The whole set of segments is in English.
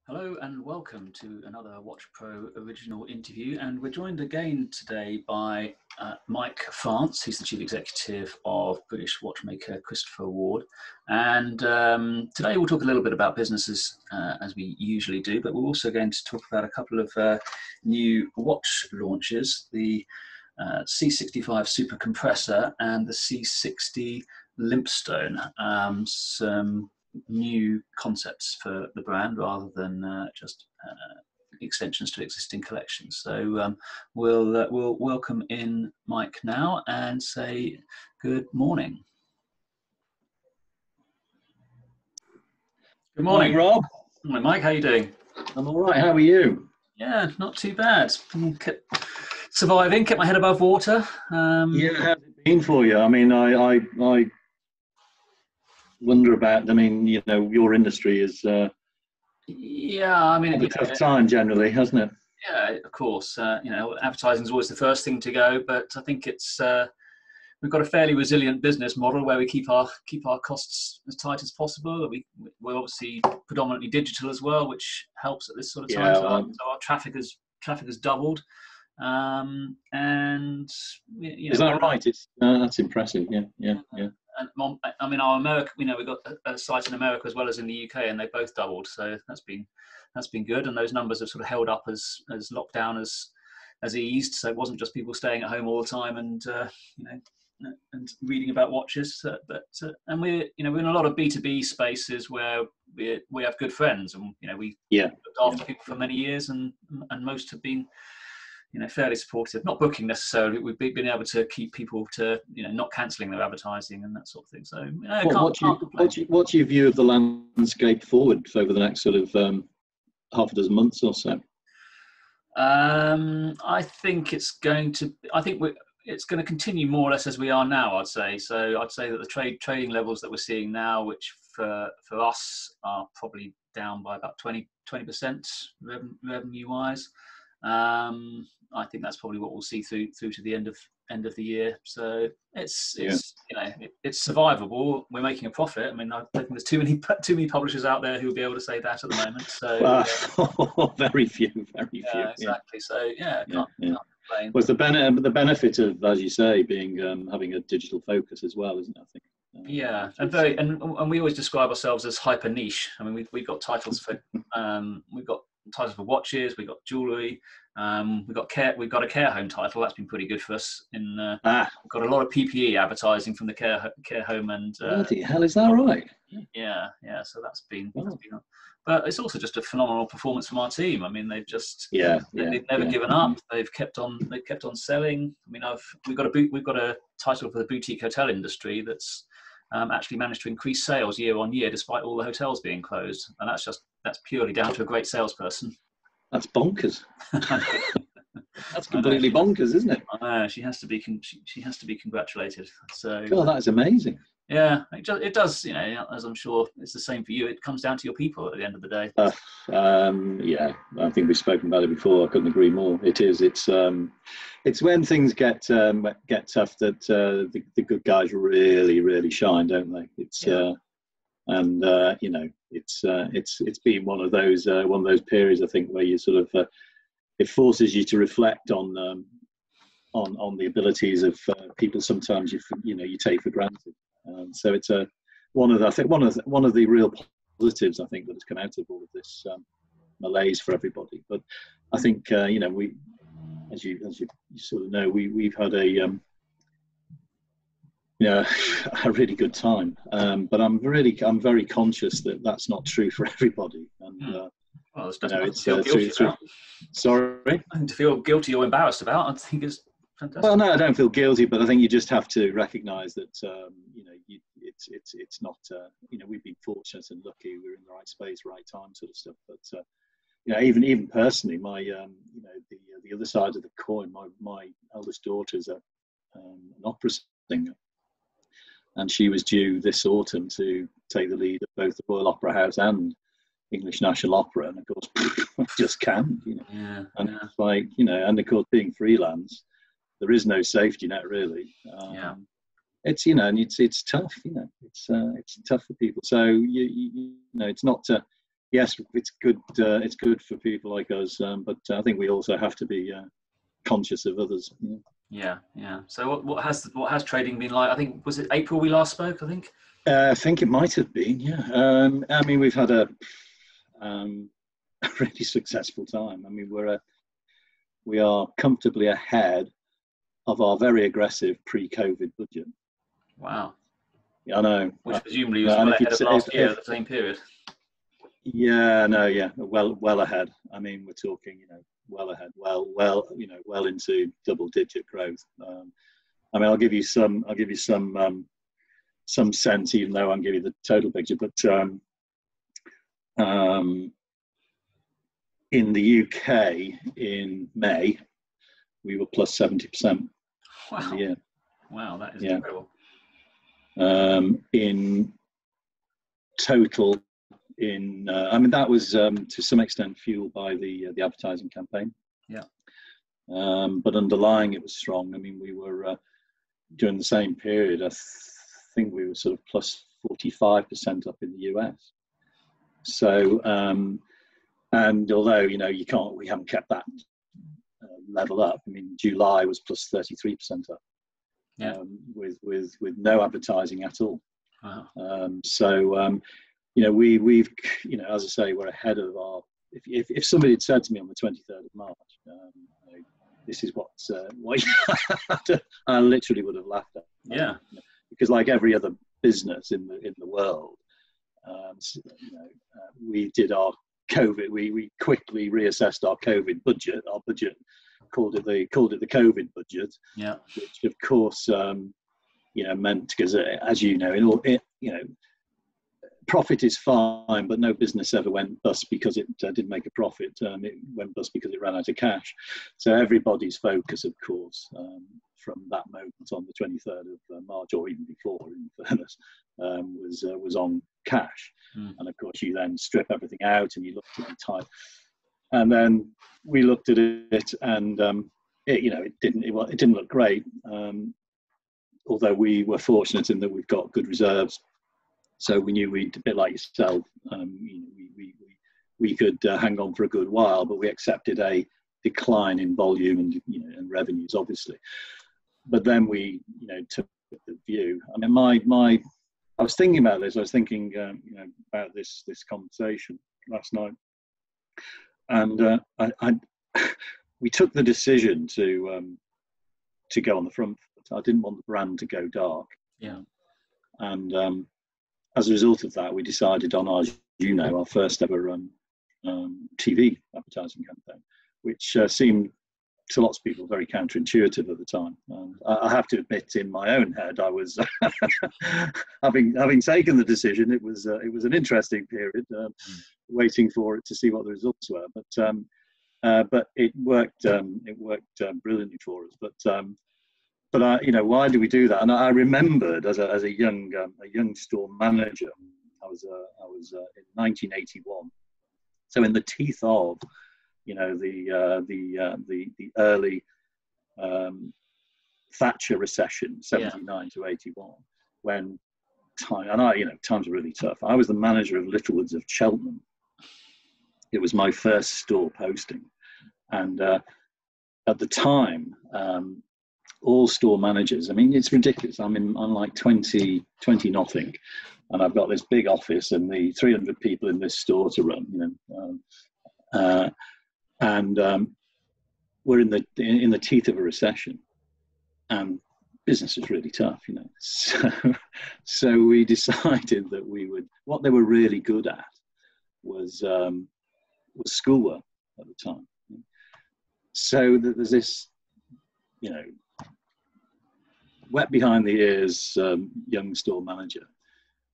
Hello and welcome to another WATCHPRO original interview, and we're joined again today by Mike France. He's the Chief Executive of British watchmaker Christopher Ward, and today we'll talk a little bit about businesses as we usually do, but we're also going to talk about a couple of new watch launches, the C65 Super Compressor and the C60 Limpstone. Some new concepts for the brand rather than just extensions to existing collections. So we'll welcome in Mike now and say good morning. Good morning, Rob. Good morning, Mike. How are you doing? I'm all right. How are you? Yeah, not too bad. Surviving, kept my head above water. Yeah, how's it been for you? I mean, I wonder about. I mean, you know, your industry is yeah, I mean, a tough time generally, hasn't it? Yeah, of course. You know, advertising is always the first thing to go, but I think it's we've got a fairly resilient business model where we keep our costs as tight as possible. We're obviously predominantly digital as well, which helps at this sort of time. Yeah, So our traffic has doubled, and you know, is that right? It's that's impressive. Yeah. And I mean, our America, you know, we've got a site in America as well as in the UK, and they both doubled. So that's been good, and those numbers have sort of held up as lockdown has eased. So it wasn't just people staying at home all the time and you know, and reading about watches. And we're in a lot of B2B spaces where we have good friends, and you know, we looked after people for many years, and most have been, you know, fairly supportive, not booking necessarily. We've been able to keep people to, you know, not cancelling their advertising and that sort of thing. So, you know, what's your view of the landscape forward over the next sort of half a dozen months or so? I think it's going to continue more or less as we are now, I'd say. So I'd say that the trading levels that we're seeing now, which for us are probably down by about 20% revenue wise. I think that's probably what we'll see through to the end of the year. So it's you know, it's survivable. We're making a profit. I mean, I don't think there's too many publishers out there who will be able to say that at the moment. So very few. Yeah, exactly. So yeah, can't complain. Well, the benefit of, as you say, being having a digital focus as well, isn't it? I think. Yeah, and we always describe ourselves as hyper niche. I mean, we've got titles for watches, we've got jewellery, we've got a care home title that's been pretty good for us. We've got a lot of PPE advertising from the care home, and bloody hell, is that right? Yeah. So that's been. But it's also just a phenomenal performance from our team. I mean, they've just they've never given up. They've kept on selling. I mean, we've got a title for the boutique hotel industry that's actually managed to increase sales year on year despite all the hotels being closed, and that's purely down to a great salesperson. That's bonkers. That's completely bonkers, isn't it? I know. She has to be congratulated. So, God, that is amazing. Yeah, it does. You know, as I'm sure it's the same for you. It comes down to your people at the end of the day. Yeah, I think we've spoken about it before. I couldn't agree more. It is. It's when things get tough that the good guys really shine, don't they? It's you know, it's been one of those periods, I think, where you sort of it forces you to reflect on the abilities of people. Sometimes you take for granted. So it's one of the real positives, I think, that has come out of all of this malaise for everybody. But I think you know, we, as you sort of know, we've had a really good time. But I'm very conscious that that's not true for everybody. And well, it's feel guilty about. Sorry, nothing to feel guilty or embarrassed about. I think it's fantastic. Well, no, I don't feel guilty, but I think you just have to recognise that you know, it's not you know, we've been fortunate and lucky. We're in the right space, right time, sort of stuff. But you know, even personally, my you know, the other side of the coin, my eldest daughter is an opera singer, and she was due this autumn to take the lead of both the Royal Opera House and English National Opera, and of course just can't, you know. It's like, you know, and of course being freelance, there is no safety net really. It's, you know, and it's tough, you know, it's tough for people. So you know, it's not yes, it's good. It's good for people like us, but I think we also have to be conscious of others. Yeah, yeah. So what has trading been like? I think, was it April we last spoke, I think? I think it might have been, yeah. I mean, we've had a really successful time. I mean, we are comfortably ahead of our very aggressive pre-COVID budget. Wow. Yeah, I know. Which presumably was and well if ahead it's, of last year if at the same period. yeah, no, yeah, well ahead. I mean, we're talking, well ahead, well into double-digit growth. I mean, I'll give you some sense, even though I'm giving you the total picture. But in the UK in May, we were plus 70% Wow. in the year. Wow, that is incredible. In total, I mean, that was to some extent fueled by the advertising campaign. Yeah. But underlying, it was strong. I mean, we were during the same period, I think we were sort of plus 45% up in the US. So, and although we haven't kept that level up. I mean, July was plus 33% up. Yeah. With no advertising at all. Wow. So we've as I say, we're ahead of our. If somebody had said to me on the 23rd of March, this is what I literally would have laughed at. Yeah. Because like every other business in the world, we did our COVID. We quickly reassessed our COVID budget. Our budget called it the COVID budget. Yeah. Which of course meant, because as profit is fine, but no business ever went bust because it didn't make a profit. It went bust because it ran out of cash. So everybody's focus, of course, from that moment on the 23rd of March, or even before, in fairness, was on cash. And of course, you then strip everything out and you look to be tight. And then we looked at it, and it didn't look great. Although we were fortunate in that we've got good reserves. So we knew we'd, a bit like yourself, we could hang on for a good while, but we accepted a decline in volume and revenues, obviously. But then we, took the view. I mean, I was thinking about this. I was thinking, about this conversation last night, and we took the decision to go on the front foot. I didn't want the brand to go dark. Yeah. And as a result of that, we decided on our first ever TV advertising campaign, which seemed to lots of people very counterintuitive at the time. And I have to admit, in my own head, I was having taken the decision. It was an interesting period, waiting for it to see what the results were. But it worked. It worked brilliantly for us. But why do we do that? And I remembered as a young store manager, I was in 1981, so in the teeth of the early Thatcher recession, 79 to 81, when times were really tough. I was the manager of Littlewoods of Cheltenham. It was my first store posting, and at the time, all store managers, I mean, it's ridiculous. I'm like 20 nothing, and I've got this big office and the 300 people in this store to run, and we're in the teeth of a recession, and business is really tough, So we decided that what they were really good at was schoolwork at the time. So that there's this, wet behind the ears young store manager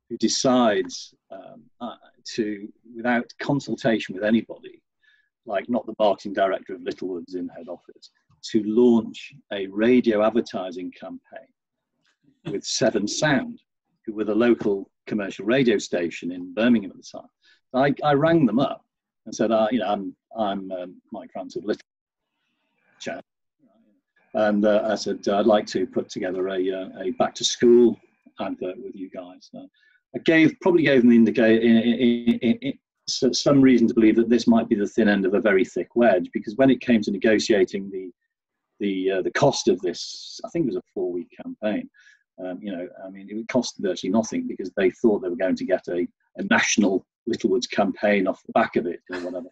who decides without consultation with anybody, like not the marketing director of Littlewoods in head office, to launch a radio advertising campaign with Seven Sound, who were the local commercial radio station in Birmingham at the time. I rang them up and said, I'm Mike France of Littlewoods. And I said, I'd like to put together a back to school advert with you guys. I probably gave them some reason to believe that this might be the thin end of a very thick wedge, because when it came to negotiating the cost of this, I think it was a 4-week campaign. I mean, it cost virtually nothing because they thought they were going to get a national Littlewoods campaign off the back of it or whatever.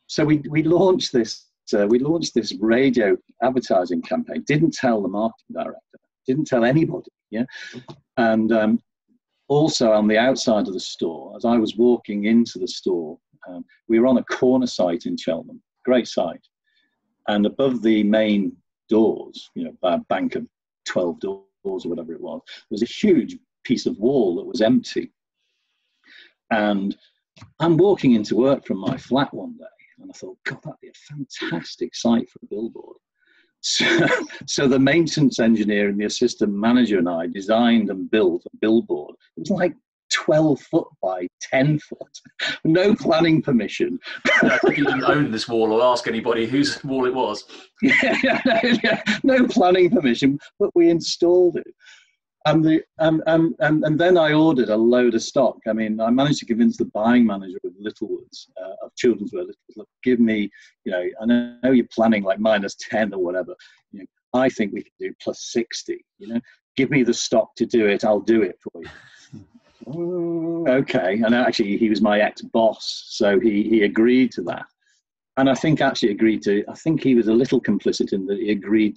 So we launched this. We launched this radio advertising campaign. Didn't tell the marketing director. Didn't tell anybody. Yeah, and also on the outside of the store, as I was walking into the store, we were on a corner site in Cheltenham. Great site, and above the main doors, a bank of 12 doors or whatever it was, there was a huge piece of wall that was empty. And I'm walking into work from my flat one day, and I thought, God, that'd be a fantastic site for a billboard. So the maintenance engineer and the assistant manager and I designed and built a billboard. It was like 12 foot by 10 foot, no planning permission. I think you didn't own this wall or ask anybody whose wall it was. No planning permission, but we installed it. And then I ordered a load of stock. I mean, I managed to convince the buying manager of Littlewoods, of children's wear, look, give me, I know you're planning like -10 or whatever. I think we can do +60. Give me the stock to do it. I'll do it for you. Oh, okay. And actually, he was my ex-boss, so he agreed to that. And I think I think he was a little complicit in that he agreed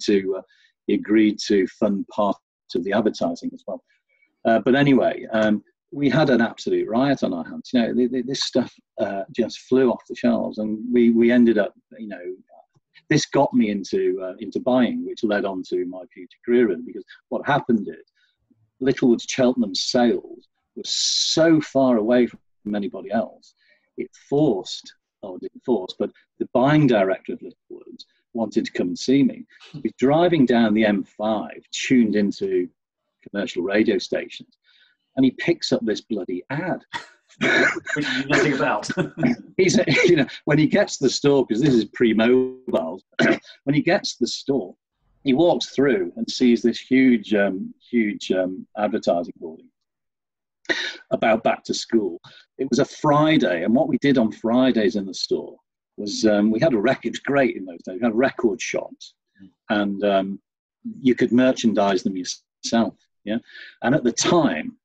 to fund part of the advertising as well. But anyway, we had an absolute riot on our hands. This stuff just flew off the shelves, and we ended up, this got me into buying, which led on to my future career. Because what happened is, Littlewoods Cheltenham's sales were so far away from anybody else, it didn't force, but the buying director of Littlewoods wanted to come and see me. He'd be driving down the M5, tuned into commercial radio stations, and he picks up this bloody ad. Which you know nothing about. When he gets to the store, because this is pre-mobiles, when he gets to the store, he walks through and sees this huge advertising hoarding about back to school. It was a Friday, and what we did on Fridays in the store was we had it was great in those days. We had record shops, and you could merchandise them yourself. Yeah, and at the time,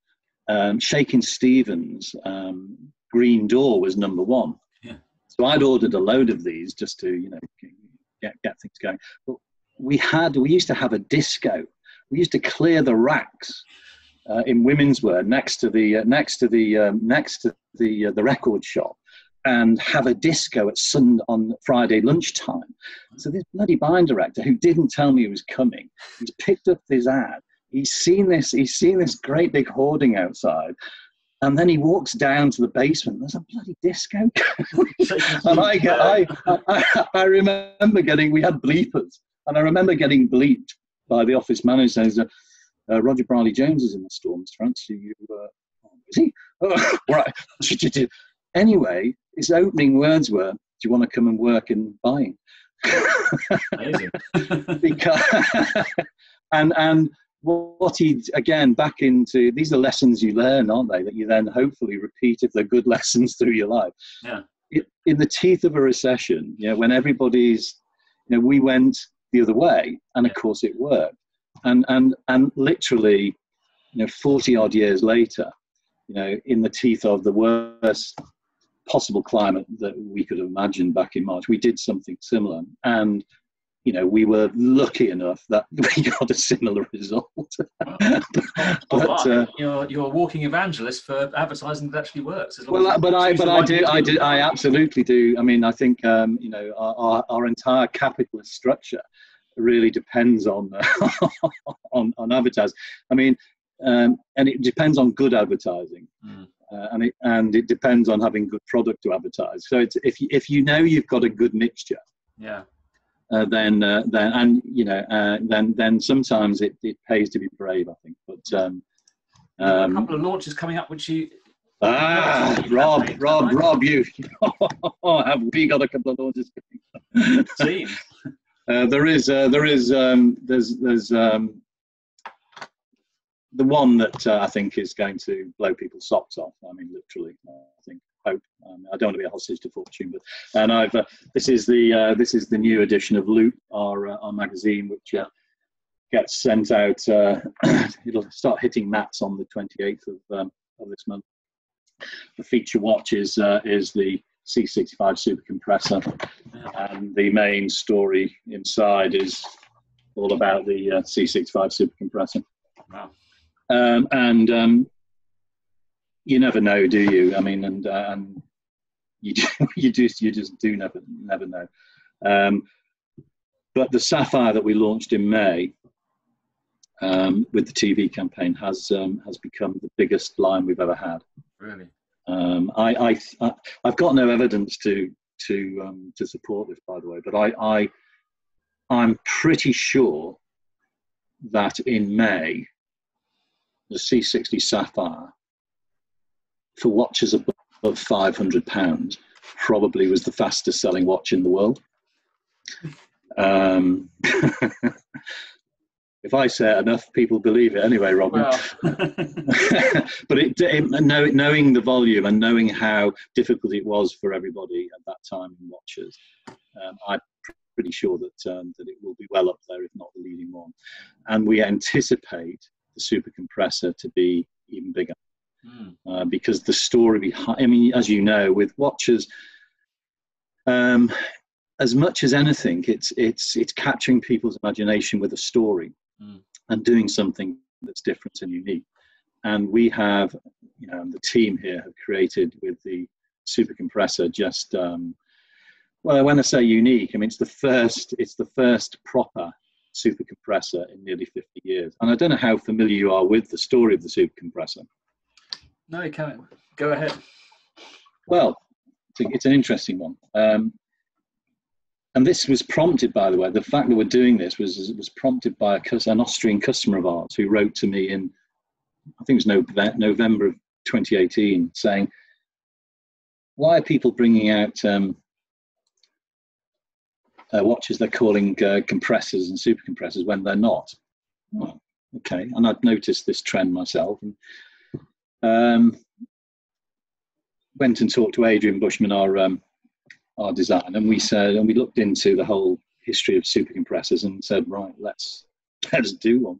Shakin' Stevens' Green Door was #1. Yeah. So I'd ordered a load of these just to get things going. But we used to have a disco. We used to clear the racks in women's wear next to the record shop, and have a disco on Friday lunchtime. So this bloody buying director, who didn't tell me he was coming, he's picked up this ad. He's seen this great big hoarding outside, and then he walks down to the basement. There's a bloody disco, and I remember we had bleepers, and I remember getting bleeped by the office manager saying, Roger Briley Jones is in the store, Mr. Francis. Is he? Oh, right. Anyway, his opening words were, "Do you want to come and work in buying?" Amazing. and what he, again, back into, these are lessons you learn, aren't they, that you then hopefully repeat if they're good lessons through your life. Yeah. In the teeth of a recession, when everybody's, we went the other way, and of course it worked. And literally, 40 odd years later, in the teeth of the worst possible climate that we could have imagined back in March, we did something similar. And, we were lucky enough that we got a similar result. You're a walking evangelist for advertising that actually works. I absolutely do. I mean, I think, our entire capitalist structure really depends on on advertising. I mean, and it depends on good advertising, and it depends on having good product to advertise. So it's, if you've got a good mixture, then sometimes it pays to be brave, I think. But a couple of launches coming up, which you. Rob, you have we got a couple of launches coming? Team. There's the one that I think is going to blow people's socks off. I mean, literally, I think, hope. I don't want to be a hostage to fortune, but this is the new edition of Loop, our magazine, which gets sent out. It'll start hitting mats on the 28th of this month. The feature watch is the C65 Super Compressor, and the main story inside is all about the C65 Super Compressor. Wow. And you never know, do you? I mean, and you just do never know. But the Sapphire that we launched in May with the TV campaign has become the biggest line we've ever had. Really? I've got no evidence to support this, by the way, but I'm pretty sure that in May the C60 Sapphire, for watches above £500, probably was the fastest selling watch in the world. If I say it enough, people believe it anyway, Robin. Well. But knowing the volume and knowing how difficult it was for everybody at that time in watches, I'm pretty sure that it will be well up there, if not the leading one. And we anticipate the Super Compressor to be even bigger. Because the story behind, I mean, as you know, with watches, as much as anything, it's capturing people's imagination with a story and doing something that's different and unique. And we have, the team here have created with the Super Compressor just, well, when I say unique, I mean it's the first proper Super Compressor in nearly 50 years. And I don't know how familiar you are with the story of the Super Compressor. No, you can't. Go ahead. Well, it's an interesting one. And this was prompted, by the way, the fact that we're doing this was prompted by an Austrian customer of ours who wrote to me in, I think it was November of 2018, saying, why are people bringing out watches they're calling compressors and super compressors when they're not? Oh, okay. And I'd noticed this trend myself. And, went and talked to Adrian Bushman, our designer, and we looked into the whole history of super compressors and said, right, let's do one.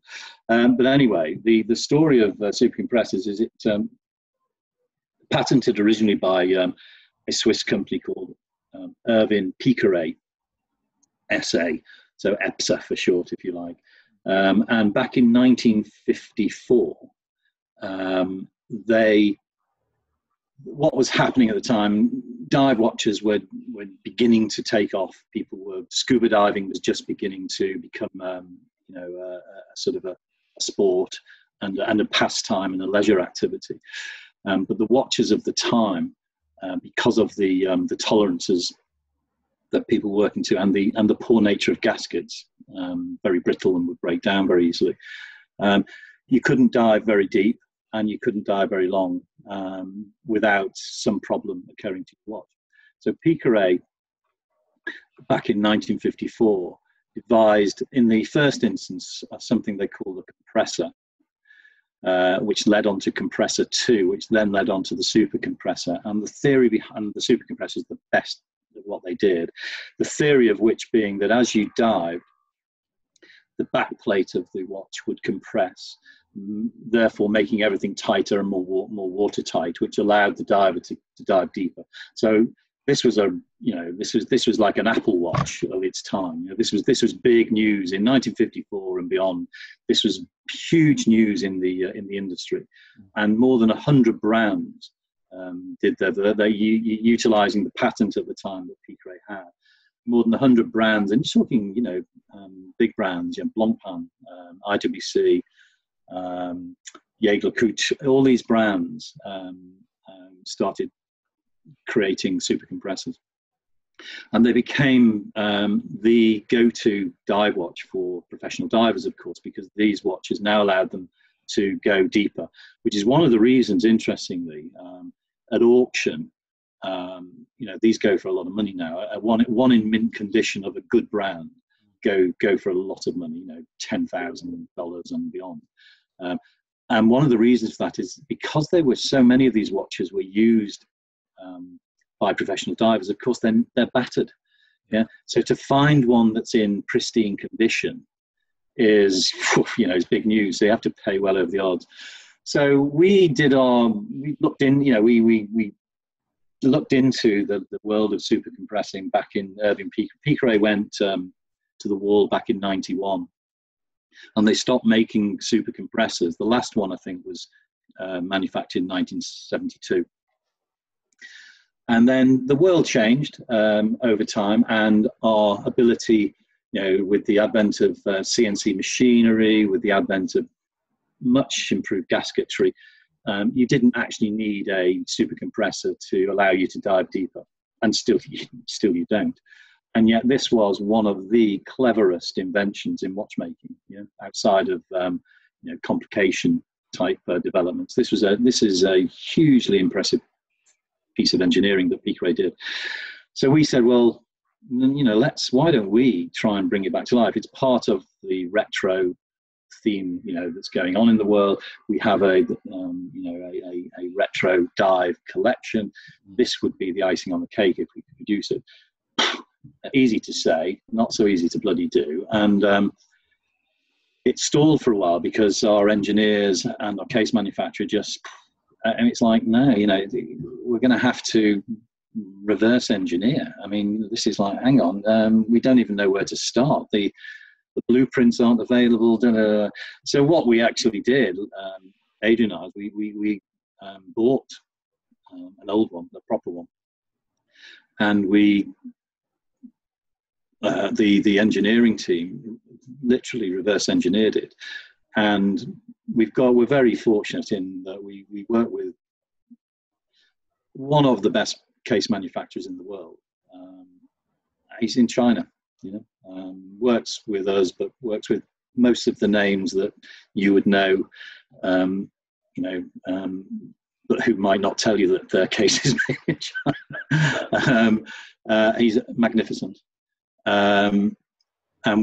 But anyway, the story of super compressors is it patented originally by a Swiss company called Erwin Piqueret SA, so EPSA for short, if you like. And back in 1954, what was happening at the time, dive watches were beginning to take off. Scuba diving was just beginning to become, a sort of a sport and a pastime and a leisure activity. But the watches of the time, because of the tolerances that people were working to and the poor nature of gaskets, very brittle and would break down very easily, you couldn't dive very deep. And you couldn't dive very long without some problem occurring to your watch. So Piqueret, back in 1954, devised, in the first instance, something they call a compressor, which led on to compressor 2, which then led on to the super compressor. And the theory behind the super compressor is the best of what they did. The theory of which being that as you dived, the back plate of the watch would compress, therefore making everything tighter and more watertight, which allowed the diver to dive deeper. So this was this was like an Apple Watch of its time. This was big news in 1954 and beyond. This was huge news in the industry, and more than 100 brands did they utilizing the patent at the time that Piqueret had. More than 100 brands, and you're talking, big brands, Blancpain, IWC, Jaeger-LeCoultre, all these brands started creating super compressors. And they became the go-to dive watch for professional divers, of course, because these watches now allowed them to go deeper, which is one of the reasons, interestingly, at auction, these go for a lot of money now. One in mint condition of a good brand go for a lot of money, $10,000 and beyond. And one of the reasons for that is because there were so many of these watches were used by professional divers, of course, then they're battered. Yeah. So to find one that's in pristine condition is, is big news. So you have to pay well over the odds. So we looked into the world of super compressing back in Irving Piqueret went to the wall back in 91, and they stopped making super compressors. The last one, I think, was manufactured in 1972. And then the world changed over time, and our ability, with the advent of CNC machinery, with the advent of much improved gasketry, you didn't actually need a super compressor to allow you to dive deeper, and still you don't. And yet this was one of the cleverest inventions in watchmaking, outside of complication type developments. This is a hugely impressive piece of engineering that Piqueret did. So we said, well, why don't we try and bring it back to life? It's part of the retro theme, that's going on in the world. We have a retro dive collection. This would be the icing on the cake if we could produce it. Easy to say, not so easy to bloody do. And it stalled for a while because our engineers and our case manufacturer and it's like, no, we're going to have to reverse engineer. I mean, this is like, hang on, we don't even know where to start. The blueprints aren't available. So what we actually did, Adrian and I, we bought an old one, the proper one, and the engineering team literally reverse engineered it. And we're very fortunate in that we work with one of the best case manufacturers in the world. He's in China, works with us, but works with most of the names that you would know, but who might not tell you that their case is made in China. He's magnificent. And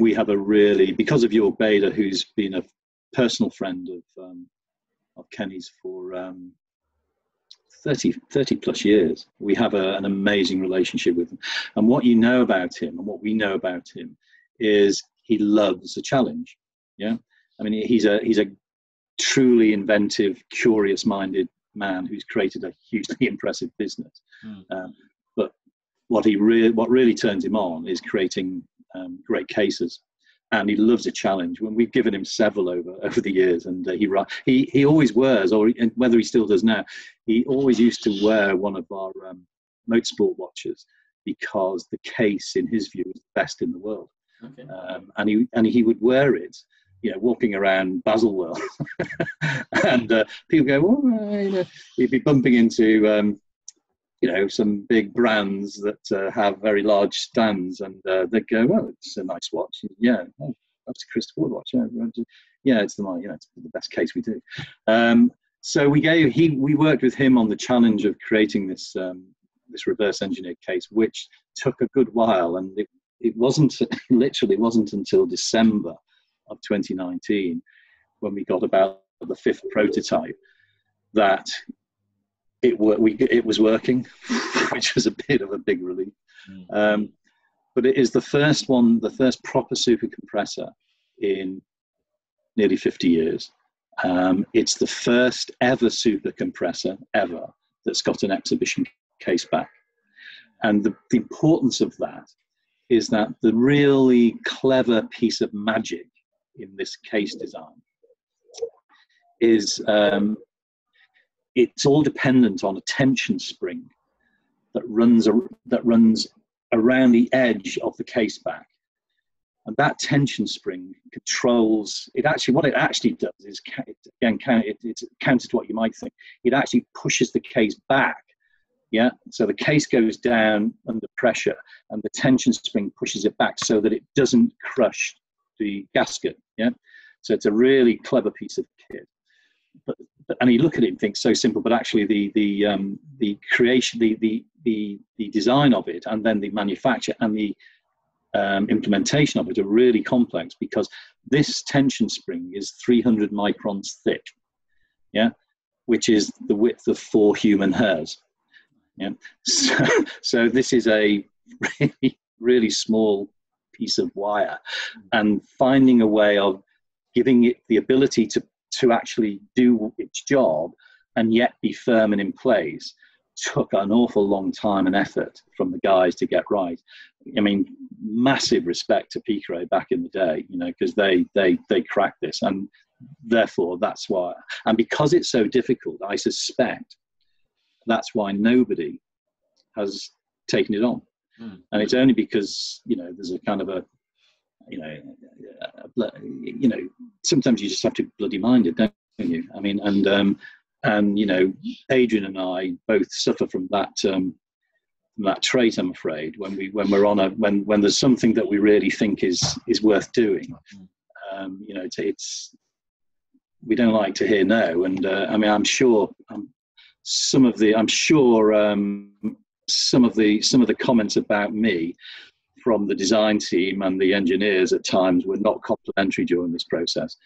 we have because of Jörg Bader, who's been a personal friend of Kenny's for 30 plus years, we have an amazing relationship with him. And what you know about him, and what we know about him, is he loves a challenge. Yeah, I mean, he's a truly inventive, curious-minded man who's created a hugely impressive business. But what really turns him on is creating great cases. And he loves a challenge. When we've given him several over the years, and he always wears, or whether he still does now, he always used to wear one of our motorsport watches because the case, in his view, is the best in the world. Okay. And he would wear it, walking around Baselworld, and people go, well, he'd be bumping into some big brands that have very large stands, and they'd go, well, it's a nice watch. Yeah, that's a Christopher Ward watch. Yeah, it's the best case we do. So we worked with him on the challenge of creating this reverse engineered case, which took a good while, and it wasn't until December of 2019 when we got about the 5th prototype that it was working, which was a bit of a big relief. But it is the first proper super compressor in nearly 50 years. It's the first ever super compressor ever that's got an exhibition case back. And the importance of that is that the really clever piece of magic in this case design is it's all dependent on a tension spring that runs around the edge of the case back, and that tension spring controls it. What it actually does is, it's counter to what you might think. It actually pushes the case back. Yeah, so the case goes down under pressure, and the tension spring pushes it back so that it doesn't crush the gasket. Yeah, so it's a really clever piece of kit. And you look at it and think so simple, but actually the creation, the design of it, and then the manufacture and the implementation of it are really complex, because this tension spring is 300 microns thick, yeah, which is the width of 4 human hairs. Yeah. So this is a really, really small piece of wire, and finding a way of giving it the ability to actually do its job and yet be firm and in place took an awful long time and effort from the guys to get right. I mean, massive respect to Piqueret back in the day, you know, because they cracked this, and therefore that's why. And because it's so difficult, I suspect that's why nobody has taken it on. And it's only because, you know, there's a kind of a, you know, sometimes you just have to bloody mind it, don't you? I mean, and you know, Adrian and I both suffer from that trait, I'm afraid, when we're on when there's something that we really think is worth doing. You know, it's we don't like to hear no. And I mean, I'm sure some of the comments about me from the design team and the engineers at times were not complimentary during this process,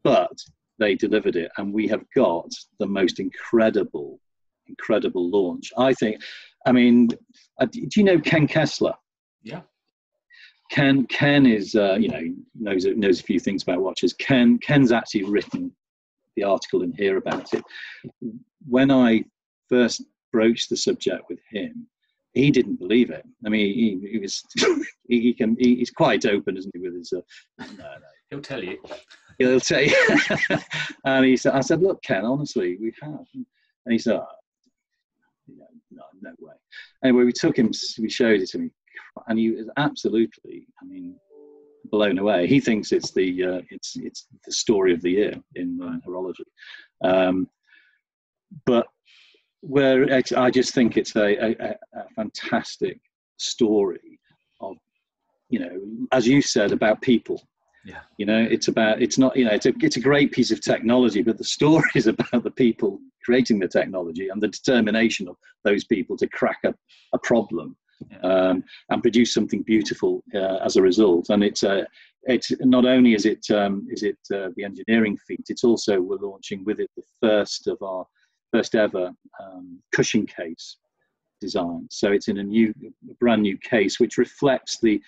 but they delivered it, and we have got the most incredible launch, I think. I mean, do you know Ken Kessler? Yeah. Ken is you know, knows a few things about watches. Ken's actually written the article in here about it. When I first broached the subject with him, he didn't believe it. I mean, he was he's quite open, isn't he, with his no. He'll tell you. He'll tell you. And he said, I said, look, Ken, honestly, we have. And he said, no way. Anyway, we showed it to him, and he was absolutely, I mean, blown away. He thinks it's the story of the year in horology. But I just think it's a fantastic story of, you know, as you said, about people. Yeah. You know, it's not, you know, it's a great piece of technology, but the story is about the people creating the technology and the determination of those people to crack a problem, and produce something beautiful as a result. And it's not only is it the engineering feat, it's also, we're launching with it the first ever cushion case design. So it's in a brand new case, which reflects the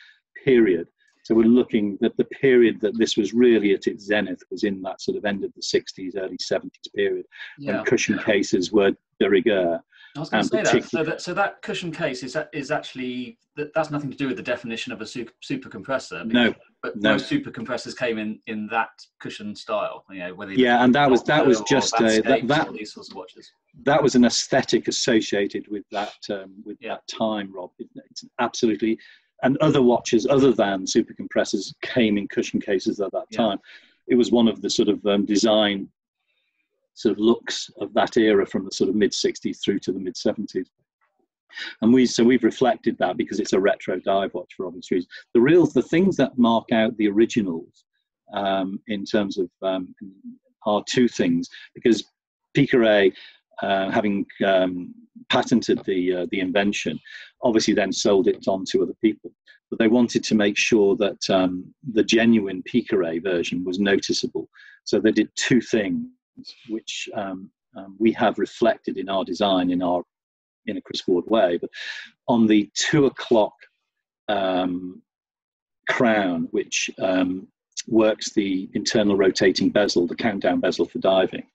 period. So we're looking at the period that this was really at its zenith, was in that sort of end of the 60s, early 70s period, when cushion cases were de rigueur. I was going to say that. So that cushion case is actually, that's nothing to do with the definition of a super compressor. No. But most super compressors came in that cushion style. You know, whether and that was just that these sorts of watches. That was an aesthetic associated with that that time, Rob. It's absolutely. And other watches other than super compressors came in cushion cases at that time. It was one of the sort of design sort of looks of that era, from the sort of mid 60s through to the mid 70s. And we've reflected that, because it's a retro dive watch for obvious reasons. The things that mark out the originals in terms of are two things, because Piqueret, having patented the invention, obviously then sold it on to other people. But they wanted to make sure that the genuine Piqueret version was noticeable. So they did two things, which we have reflected in our design in a Chris Ward way. But on the 2 o'clock crown, which works the internal rotating bezel, the countdown bezel for diving,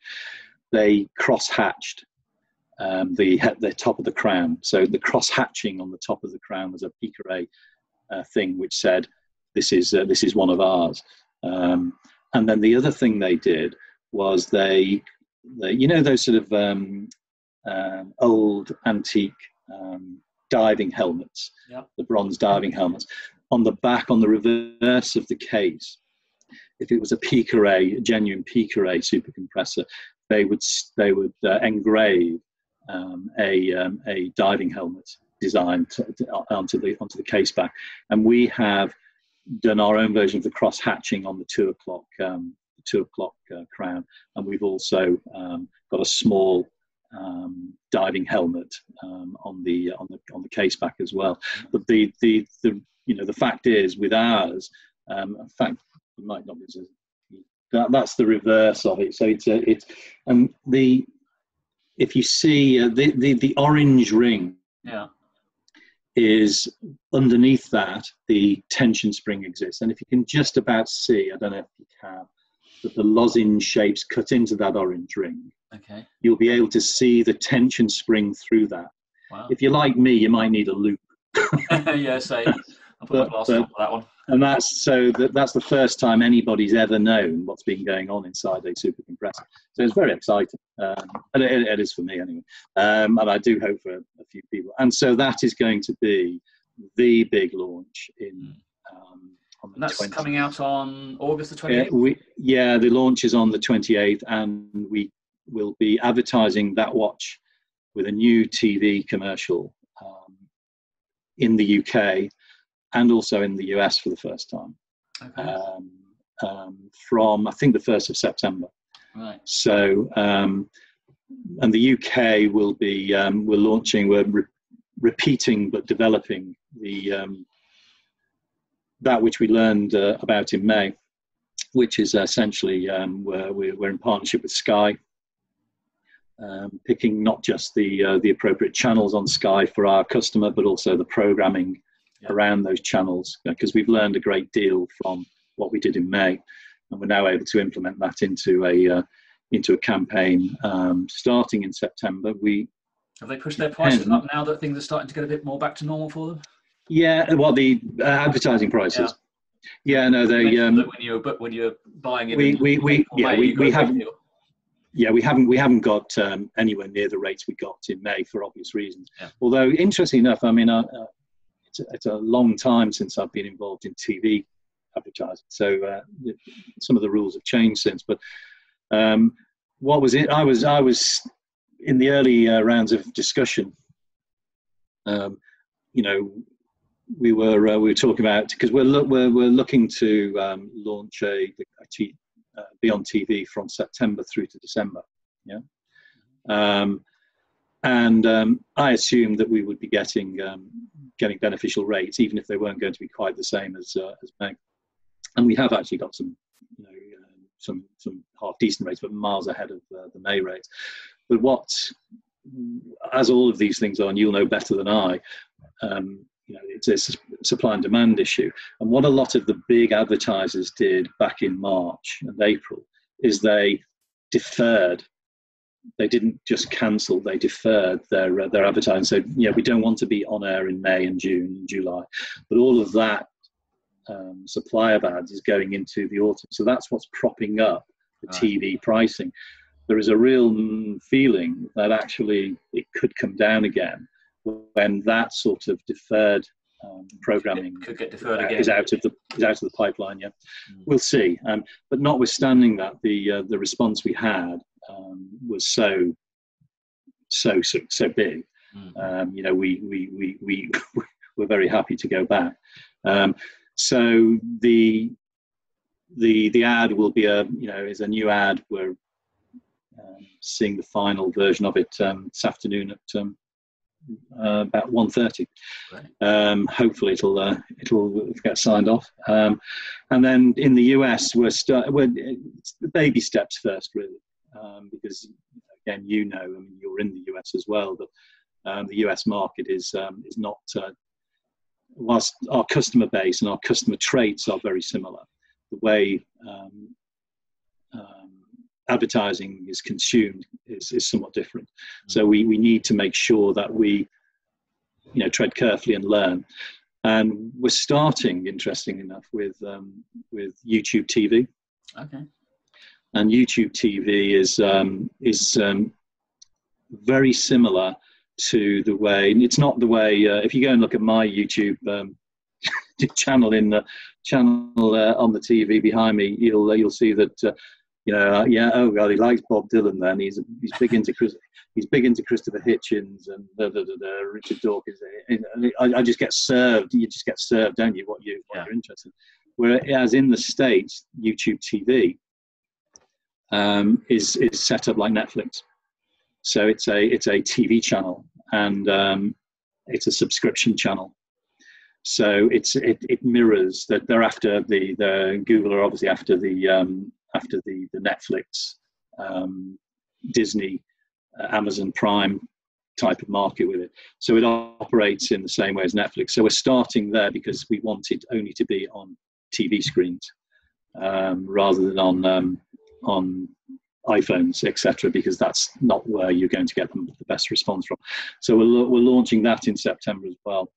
they cross-hatched the top of the crown. So the cross-hatching on the top of the crown was a Piqueret thing, which said, this is one of ours. And then the other thing they did was they you know, those sort of old antique diving helmets, the bronze diving helmets, on the back, on the reverse of the case, if it was a genuine Piqueret super compressor, they would engrave a diving helmet design onto the case back. And we have done our own version of the cross hatching on the 2 o'clock crown, and we've also got a small diving helmet on the case back as well. But the fact is, with ours, in fact, it might not be that's the reverse of it. So it's and if you see the orange ring Yeah. is underneath that, the tension spring exists. And if you can just about see, I don't know if you can, that the lozenge shapes cut into that orange ring, Okay. you'll be able to see the tension spring through that. Wow. If you're like me, you might need a loop. Yeah, same. I'll put my glasses on for that one. And that's the first time anybody's ever known what's been going on inside a super compressor. So it's very exciting. And it is for me anyway. And I do hope for a few people. And so that is going to be the big launch in on the And that's 20th. coming out on August the 28th? The launch is on the 28th, and we will be advertising that watch with a new TV commercial in the UK and also in the US for the first time. Okay. From I think the 1st of September. Right. So, and the UK will be we're launching, we're repeating but developing the that which we learned about in May, which is essentially we're in partnership with Sky, picking not just the appropriate channels on Sky for our customer, but also the programming around those channels, because we've learned a great deal from what we did in May, and we're now able to implement that into a campaign starting in September. Have they pushed their prices up now that things are starting to get a bit more back to normal for them? Yeah, well, the advertising prices. Yeah, no, they. When you're buying it, we haven't got anywhere near the rates we got in May for obvious reasons. Yeah. Although, interestingly enough, I mean, it's a long time since I've been involved in TV advertising, so some of the rules have changed since. But what was it? I was in the early rounds of discussion. We were talking about, because we're looking to launch be on TV from September through to December. Yeah. I assumed that we would be getting beneficial rates, even if they weren't going to be quite the same as May. And we have actually got some half decent rates, but miles ahead of the May rates. But as all of these things are, and you'll know better than I, it's a supply and demand issue. And what a lot of the big advertisers did back in March and April is they deferred. They didn't just cancel, they deferred their advertising. So, we don't want to be on air in May and June and July. But all of that supply of ads is going into the autumn. So that's what's propping up the TV pricing. There is a real feeling that actually it could come down again when that sort of deferred programming could get deferred again. is out of the pipeline. Yeah, we'll see. But notwithstanding that, the response we had was so big. We were very happy to go back. So the ad will be is a new ad. We're seeing the final version of it this afternoon at about 1:30. Right. Hopefully it'll get signed off. And then in the US it's the baby steps first, really, because again, I mean, you're in the US as well, but the US market is not. Whilst our customer base and our customer traits are very similar, the way advertising is consumed is somewhat different. So we need to make sure that we tread carefully and learn. And we're starting, interesting enough, with YouTube TV. Okay. And YouTube TV is very similar to the way, and it's not the way, if you go and look at my YouTube channel on the TV behind me, you'll see that oh God, he likes Bob Dylan. Then he's big into Christopher Hitchens and Richard Dawkins. I just get served. You just get served, don't you? What you're interested in. Whereas in the States, YouTube TV is set up like Netflix. So it's a TV channel, and it's a subscription channel. So it mirrors that they're after the Google are obviously after the Netflix, Disney Amazon Prime type of market with it. So it operates in the same way as Netflix. So we're starting there because we want it only to be on TV screens rather than on iPhones, etc., because that's not where you're going to get the best response from. So we're launching that in September as well.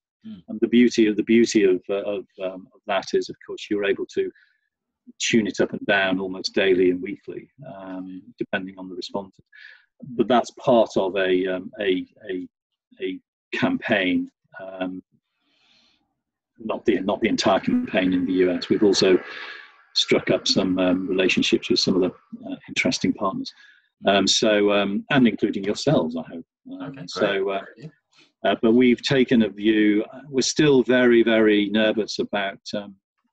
And the beauty of that is, of course, you're able to tune it up and down almost daily and weekly, depending on the responses. But that's part of a campaign, not the entire campaign in the US. We've also struck up some relationships with some of the interesting partners, and including yourselves, I hope. Okay, but we've taken a view. We're still very, very nervous about.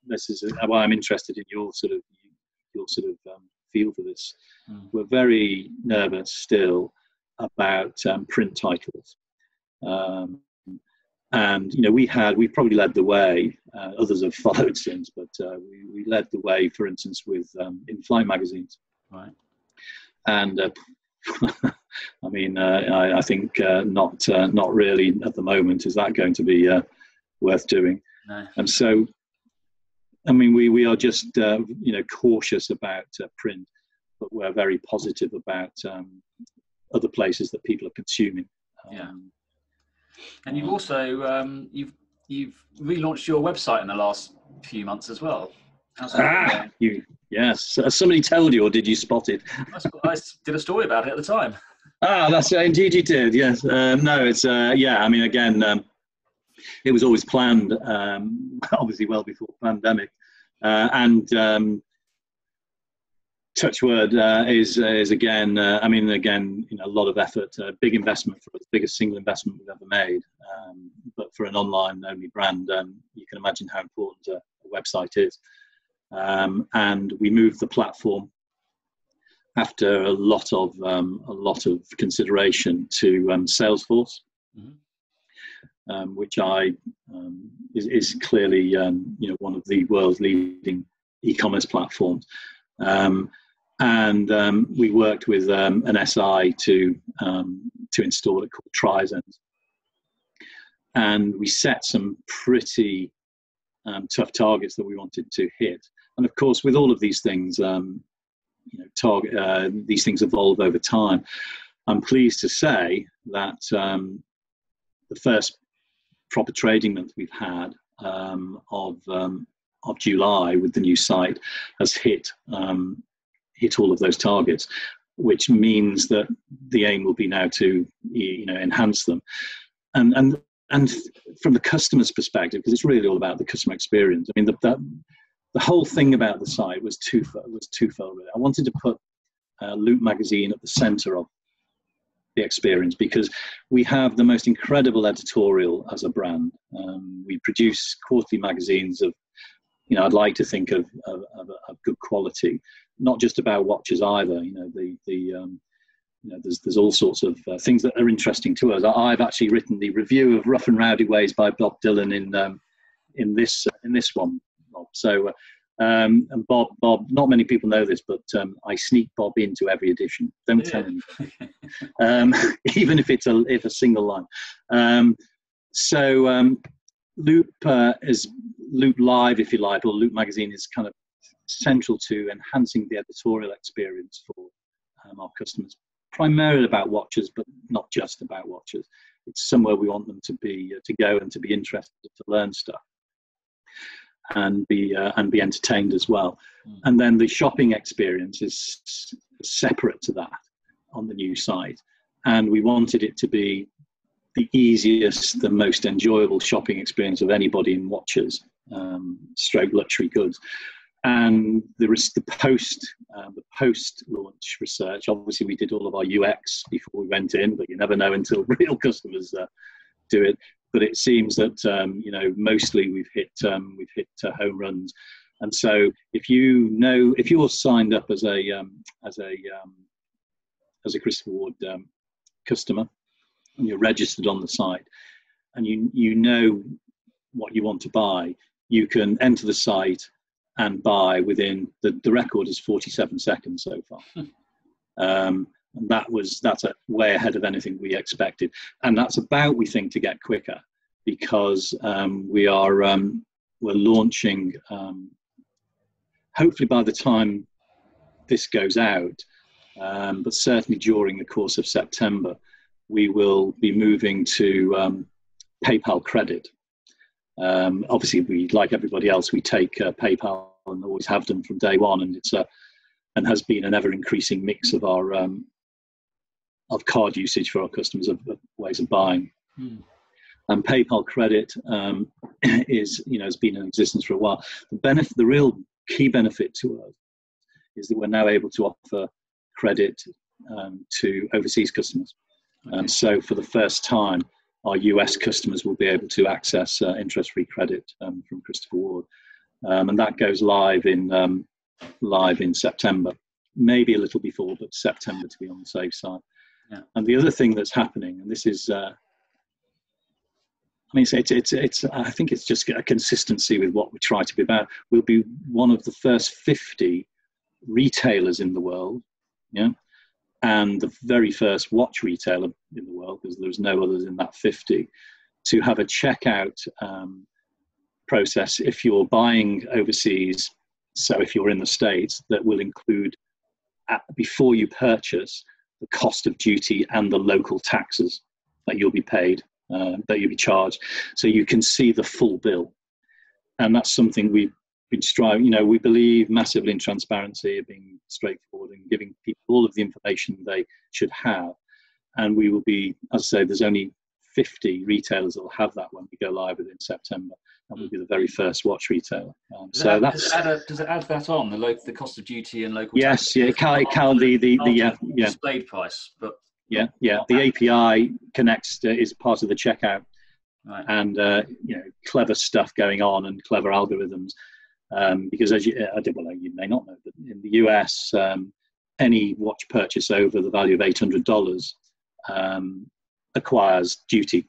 This is why I'm interested in your sort of feel for this. We're very nervous still about print titles, and we've probably led the way. Others have followed since, but we led the way, for instance, with in-flight magazines. Right. And I mean, I think not really at the moment is that going to be worth doing. No. And so, I mean, we are just cautious about print, but we're very positive about other places that people are consuming. And you've also you've relaunched your website in the last few months as well. How's that going? Yes. Has somebody told you, or did you spot it? I did a story about it at the time. That's indeed you did. Yes. No, it's I mean, again, it was always planned, obviously well before the pandemic, and Touchword is again. I mean, again, a lot of effort, big investment for us, biggest single investment we've ever made. But for an online-only brand, you can imagine how important a website is. And we moved the platform after a lot of consideration to Salesforce, which is clearly one of the world's leading e-commerce platforms. And we worked with an SI to install it called Trizen's, and we set some pretty tough targets that we wanted to hit. And of course, with all of these things, these things evolve over time. I'm pleased to say that the first proper trading month we've had of July with the new site has hit all of those targets, which means that the aim will be now to enhance them, and from the customer's perspective, because it's really all about the customer experience. I mean, the whole thing about the site was twofold. Really, I wanted to put Loop magazine at the centre of the experience, because we have the most incredible editorial as a brand. We produce quarterly magazines of, I'd like to think of good quality, not just about watches either. There's all sorts of things that are interesting to us. I've actually written the review of Rough and Rowdy Ways by Bob Dylan in this one, Bob. So, and Bob, not many people know this, but I sneak Bob into every edition. Don't tell anybody, even if it's a single line. Loop is Loop Live, if you like, or Loop Magazine is kind of central to enhancing the editorial experience for our customers. Primarily about watches, but not just about watches. It's somewhere we want them to be, to go and to be interested, to learn stuff, and be entertained as well. And then the shopping experience is separate to that on the new site, and we wanted it to be the easiest, the most enjoyable shopping experience of anybody in watches, stroke luxury goods. And there is the post-launch research. Obviously, we did all of our UX before we went in, but you never know until real customers do it. But it seems that mostly we've hit home runs. And so if you're signed up as a Christopher Ward customer, and you're registered on the site, and you know what you want to buy, you can enter the site and buy within the record is 47 seconds so far. And that's way ahead of anything we expected. And that's about, we think, to get quicker, because we're launching, hopefully by the time this goes out, but certainly during the course of September, we will be moving to PayPal credit. Obviously, we, like everybody else, we take PayPal and always have done from day one, and and has been an ever-increasing mix of our of card usage for our customers, of ways of buying. And PayPal credit is, has been in existence for a while. The real key benefit to us is that we're now able to offer credit to overseas customers. And so for the first time, our US customers will be able to access interest-free credit from Christopher Ward. And that goes live in September, maybe a little before, but September to be on the safe side. Yeah. And the other thing that's happening, and this is, I think it's just a consistency with what we try to be about. We'll be one of the first 50 retailers in the world, and the very first watch retailer in the world, because there's no others in that 50, to have a checkout process if you're buying overseas. So if you're in the States, that will include, before you purchase, the cost of duty and the local taxes that you'll be paid, that you'll be charged, so you can see the full bill. And that's something we've been striving. We believe massively in transparency, being straightforward and giving people all of the information they should have. And we will be, as I say, there's only 50 retailers that will have that when we go live within September, and we'll be the very first watch retailer. Does it add that on the cost of duty and local? Yes, taxes? Yeah, it can the displayed price, but yeah. The API connects is part of the checkout, right. And clever stuff going on and clever algorithms, because as you may not know, but in the US, any watch purchase over the value of $800 acquires duty.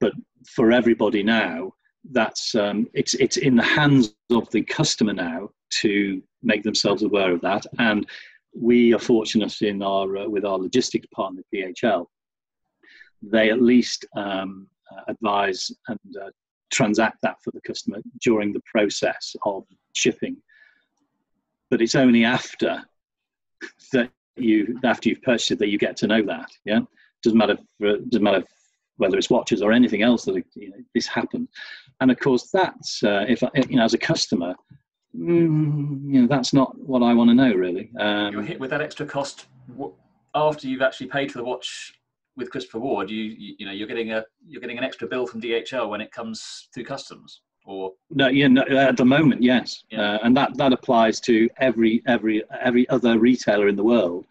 But for everybody now, that's it's in the hands of the customer now to make themselves aware of that. And we are fortunate in with our logistics partner DHL. They at least advise and transact that for the customer during the process of shipping. But it's only after you've purchased it that you get to know that. Doesn't matter whether it's watches or anything else that this happened. And of course, that's if as a customer, that's not what I want to know, really. You're hit with that extra cost after you've actually paid for the watch with Christopher Ward. You're getting an extra bill from DHL when it comes through customs, or no? At the moment, yes, and that applies to every other retailer in the world,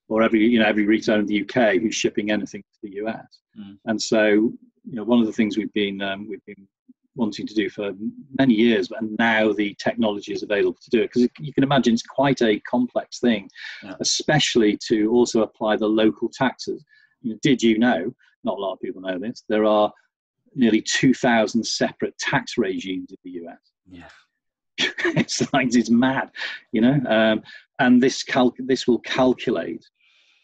or every retailer in the UK who's shipping anything to the US. And so one of the things we've been wanting to do for many years, and now the technology is available to do it, because you can imagine it's quite a complex thing, especially to also apply the local taxes. Did you know, not a lot of people know this, there are nearly 2,000 separate tax regimes in the US. It's mad, and this will calculate,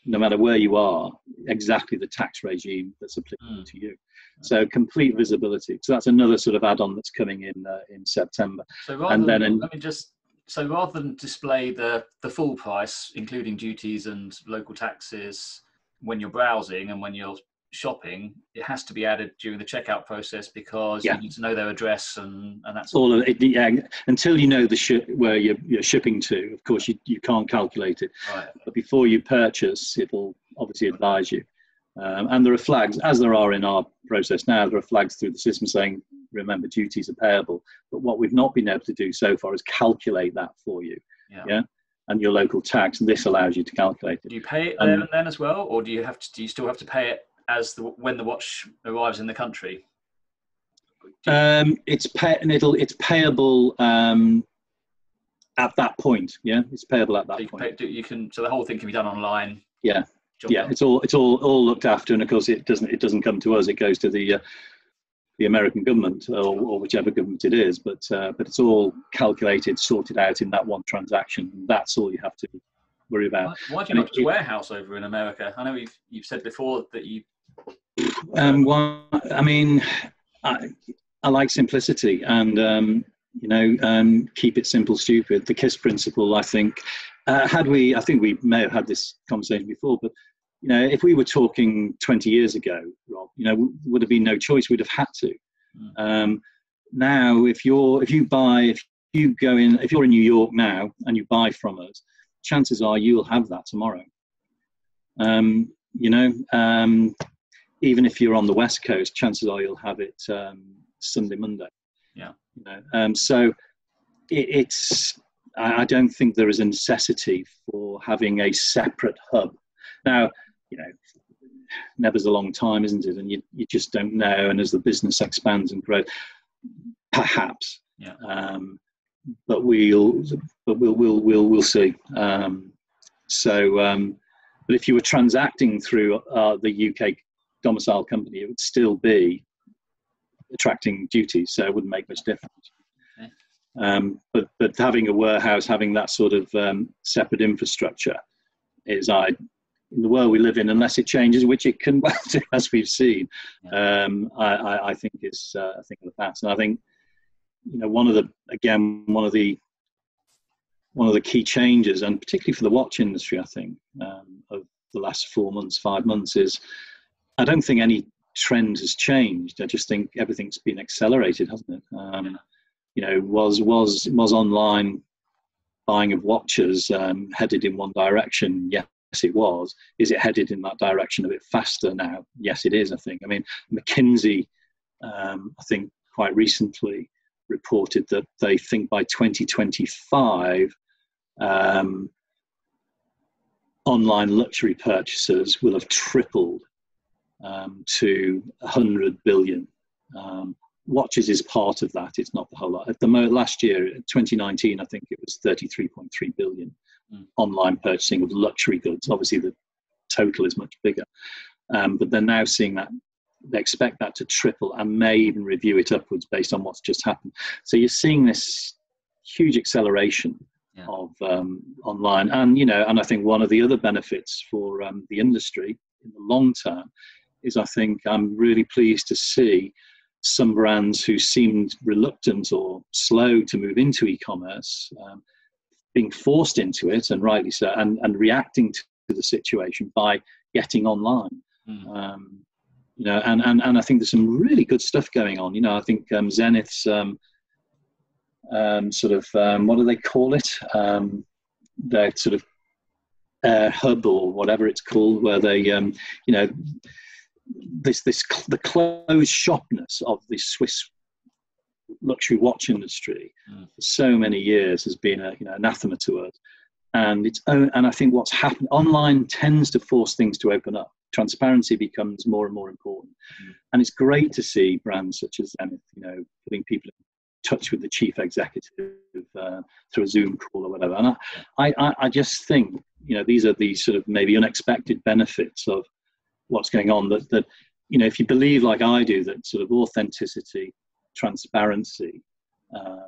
no matter where you are, exactly the tax regime that's applicable to you. So complete visibility. So that's another sort of add-on that's coming in September. So rather than display the full price, including duties and local taxes, when you're browsing and when you're shopping, it has to be added during the checkout process, because you need to know their address and that's all of it. Until you know where you're shipping to, of course you can't calculate it. Right. But before you purchase, it'll obviously advise you. And there are flags, as there are in our process now. There are flags through the system saying, remember, duties are payable. But what we've not been able to do so far is calculate that for you. And your local tax, and this allows you to calculate it. Do you pay it there and then as well, or do you still have to pay it when the watch arrives in the country? It's payable at that point. It's payable at that point. So the whole thing can be done online. It's all looked after, and of course it doesn't come to us. It goes to the American government or whichever government it is. But it's all calculated, sorted out in that one transaction. That's all you have to worry about. Why do you not just warehouse over in America? I know you've said before that you. Well, I mean, I like simplicity, and keep it simple, stupid. The KISS principle, I think. I think we may have had this conversation before, but if we were talking 20 years ago, Rob, would have been no choice. We'd have had to. Now, if you're in New York now and you buy from us, chances are you'll have that tomorrow. Even if you're on the West Coast, chances are you'll have it Sunday, Monday. Yeah. So I don't think there is a necessity for having a separate hub. Now, never's a long time, isn't it? And you just don't know. And as the business expands and grows, perhaps. Yeah. But we'll see. But if you were transacting through the UK domicile company, it would still be attracting duties, so it wouldn't make much difference. Okay. But having a warehouse, having that sort of separate infrastructure, in the world we live in, unless it changes, which it can well do, as we've seen, I think is a thing of the past. And I think one of the key changes, and particularly for the watch industry, I think of the last 4 months, 5 months, is I don't think any trend has changed. I just think everything's been accelerated, hasn't it? Was online buying of watches headed in one direction? Yes, it was. Is it headed in that direction a bit faster now? Yes, it is, I think. I mean, McKinsey, I think quite recently reported that they think by 2025, online luxury purchases will have tripled to 100 billion. Watches is part of that. It's not the whole lot. At the last year, 2019, I think it was 33.3 billion online purchasing of luxury goods. Obviously, the total is much bigger. But they're now seeing that. They expect that to triple and may even review it upwards based on what's just happened. So you're seeing this huge acceleration of online. And I think one of the other benefits for the industry in the long term is, I think I'm really pleased to see some brands who seemed reluctant or slow to move into e-commerce being forced into it, and rightly so, and reacting to the situation by getting online. And I think there's some really good stuff going on. I think Zenith's what do they call it? Their sort of hub or whatever it's called, where they, the closed shopness of the Swiss luxury watch industry for so many years has been an anathema to us. And I think what's happened online tends to force things to open up. Transparency becomes more and more important, and it's great to see brands such as Zenith, putting people in touch with the chief executive through a Zoom call or whatever. And I just think these are the sort of maybe unexpected benefits of what's going on. That if you believe, like I do, that sort of authenticity, transparency are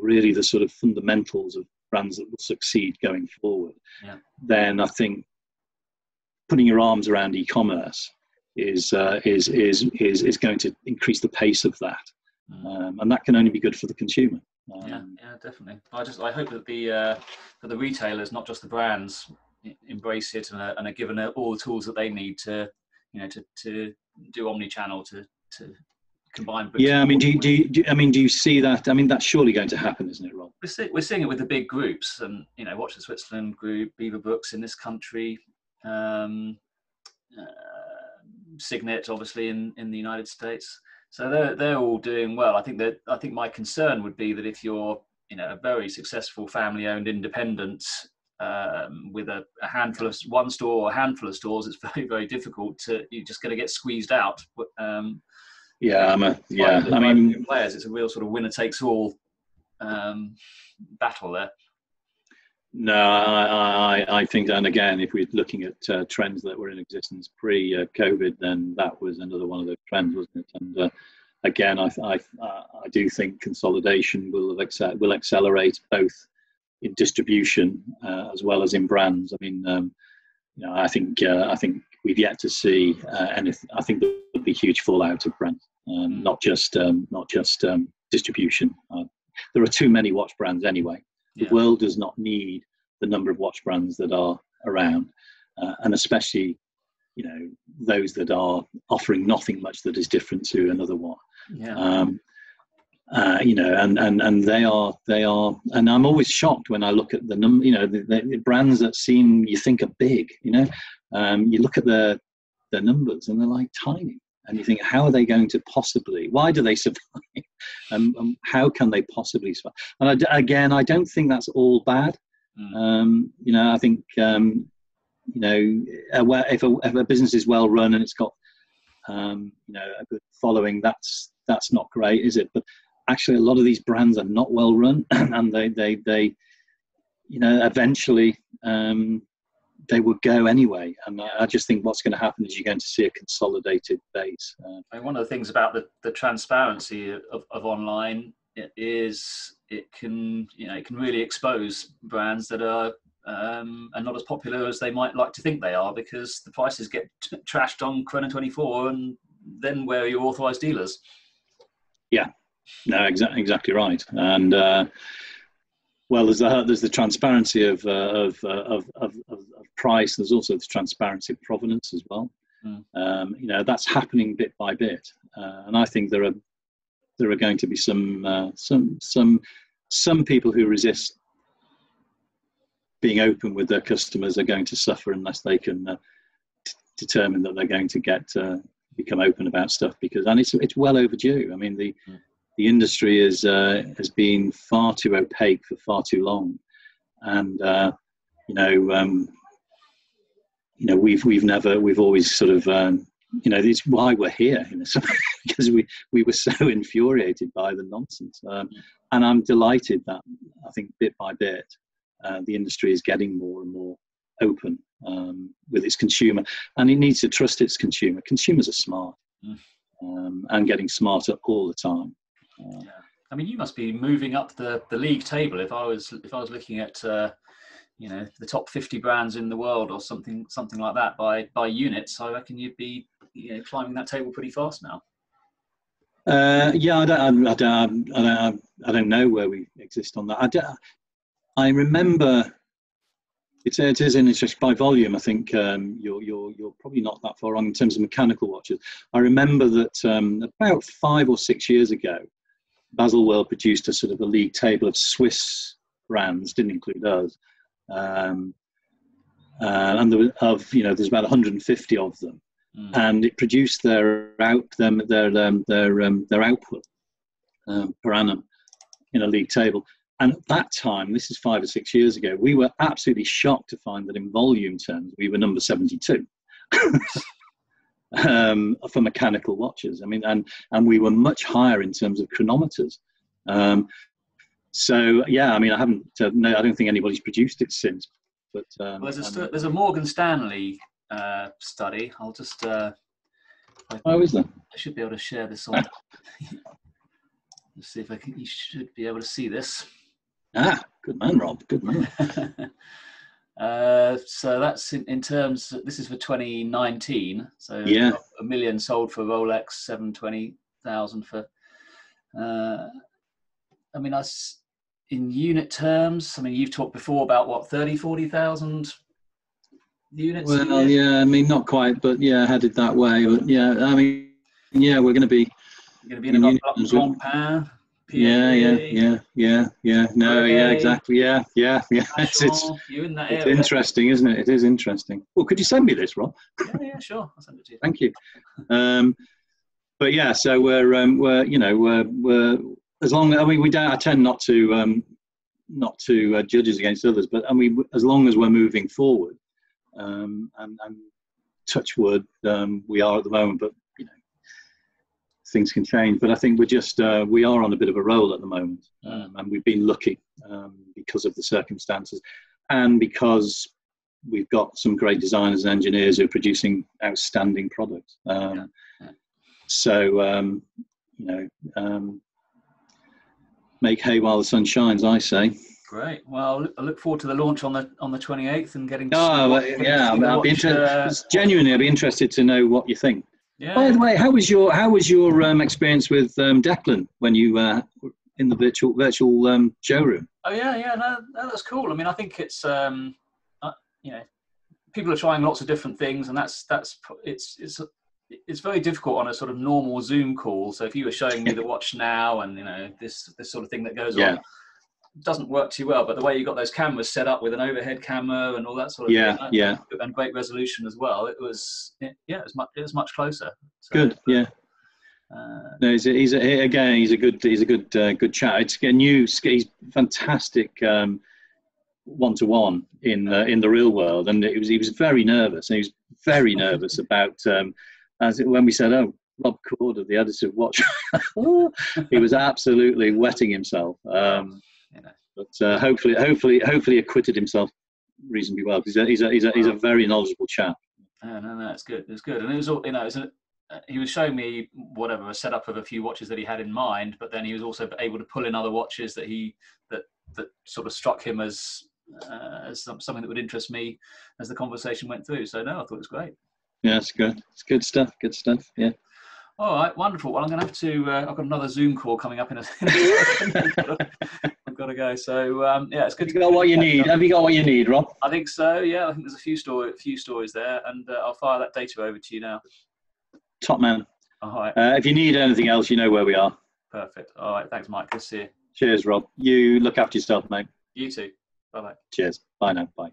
really the sort of fundamentals of brands that will succeed going forward. Then I think putting your arms around e-commerce is going to increase the pace of that, and that can only be good for the consumer. Definitely. I hope that the retailers, not just the brands, embrace it and are given all the tools that they need to do omni-channel to combine. Do you see that? I mean, that's surely going to happen, isn't it, Rob? We're seeing it with the big groups, and Watch of Switzerland Group, Beaver Brooks in this country, Signet obviously in the United States. So they're all doing well. I think my concern would be that if you're a very successful family-owned independent with a handful of one store or a handful of stores, it's very, very difficult you're just going to get squeezed out. Players, it's a real sort of winner takes all battle there. No, I think, and again, if we're looking at trends that were in existence pre-COVID, then that was another one of those trends, wasn't it? And again, I do think consolidation will accelerate both in distribution as well as in brands. I mean, I think we've yet to see anything. I think there'll be huge fallout of brands, not just distribution. There are too many watch brands anyway. The world does not need the number of watch brands that are around, and especially those that are offering nothing much that is different to another one. And they are, and I'm always shocked when I look at the the brands that you think are big. You look at their numbers and they're like tiny, and you think, how are they going to possibly? Why do they survive? How can they possibly survive? And I don't think that's all bad. I think if a business is well run and it's got a good following, that's not great, is it? But actually, a lot of these brands are not well run, and they eventually they would go anyway. And I just think what's going to happen is you're going to see a consolidated base. One of the things about the transparency of online is it can really expose brands that are not as popular as they might like to think they are, because the prices get trashed on Chrono24, and then where are your authorized dealers? Yeah. No, exactly right. And there's the transparency of price. There's also the transparency of provenance as well. That's happening bit by bit, and I think there are going to be some people who resist being open with their customers are going to suffer unless they can determine that they're going to become open about stuff, and it's well overdue. I mean, the industry has been far too opaque for far too long, and we've always sort of it's why we're here, because we were so infuriated by the nonsense, and I'm delighted that I think bit by bit the industry is getting more and more open with its consumer, and it needs to trust its consumer. Consumers are smart and getting smarter all the time. I mean, you must be moving up the league table. If I was looking at the top 50 brands in the world or something like that by units, I reckon you'd be climbing that table pretty fast now. I don't know where we exist on that. I remember it is interesting by volume. I think you're probably not that far wrong in terms of mechanical watches. I remember that about 5 or 6 years ago, Baselworld produced a sort of a league table of Swiss brands, didn't include us, and there's about 150 of them, and it produced their output per annum in a league table. And at that time, this is 5 or 6 years ago, we were absolutely shocked to find that in volume terms, we were number 72 for mechanical watches. I mean, and we were much higher in terms of chronometers. So yeah, I mean, I don't think anybody's produced it since. But there's a Morgan Stanley study. I'll just. Is there? I should be able to share this on. Let's see if I can. You should be able to see this. Good man, Rob. Good man. So that's in terms. This is for 2019. So yeah, 1 million sold for Rolex, 720,000 for. I mean, that's in unit terms. I mean, you've talked before about what 30,000-40,000 units. Well, yeah. I mean, not quite, but yeah, headed that way. But yeah, I mean, yeah, we're going to be. You're going to be in a Blancpain. Yeah. No, yeah, exactly. Yeah. It's you're in that it's area. interesting, isn't it? It is interesting. Well, could you send me this, Rob? Yeah, sure. I'll send it to you. Thank you. But yeah, so we're as long. I mean, we don't. I tend not to judge us against others, but I mean, as long as we're moving forward, and touch wood, we are at the moment, but. Things can change, but I think we are on a bit of a roll at the moment, and we've been lucky because of the circumstances, and because we've got some great designers and engineers who are producing outstanding products. So make hay while the sun shines, I say. Great. Well, I look forward to the launch on the 28th and getting to Oh, well, getting to yeah, see the I'll be watch. interested. Genuinely, I'll be interested to know what you think. Yeah. By the way, how was your experience with Declan when you were in the virtual showroom? Oh yeah, no, that's cool. I mean, I think it's you know, people are trying lots of different things, and it's very difficult on a sort of normal Zoom call. So if you were showing me the watch now, and you know this sort of thing that goes on, doesn't work too well. But the way you got those cameras set up with an overhead camera and all that sort of thing, and great resolution as well, it was much closer. So, good, yeah. No, he's a good chat. It's he's fantastic one-to-one in the real world, and he was very nervous. And he was very nervous about when we said, "Oh, Rob Corder, the editor of Watch," he was absolutely wetting himself. But hopefully acquitted himself reasonably well, because he's a very knowledgeable chap. No, it's good. It's good, and it was all, you know, he was showing me a setup of a few watches that he had in mind, but then he was also able to pull in other watches that that sort of struck him as something that would interest me as the conversation went through. So no, I thought it was great. Yeah, it's good. It's good stuff. Good stuff. Yeah. All right, wonderful. Well, I'm going to have to. I've got another Zoom call coming up in a second. I've got to go. So yeah, it's good. Have you got what you need? Have you got what you need, Rob? I think so. Yeah, I think there's a few stories there, and I'll fire that data over to you now. Top man. All right. If you need anything else, you know where we are. Perfect. All right. Thanks, Mike. Good to see you. Cheers, Rob. You look after yourself, mate. You too. Bye-bye. Cheers. Bye now. Bye.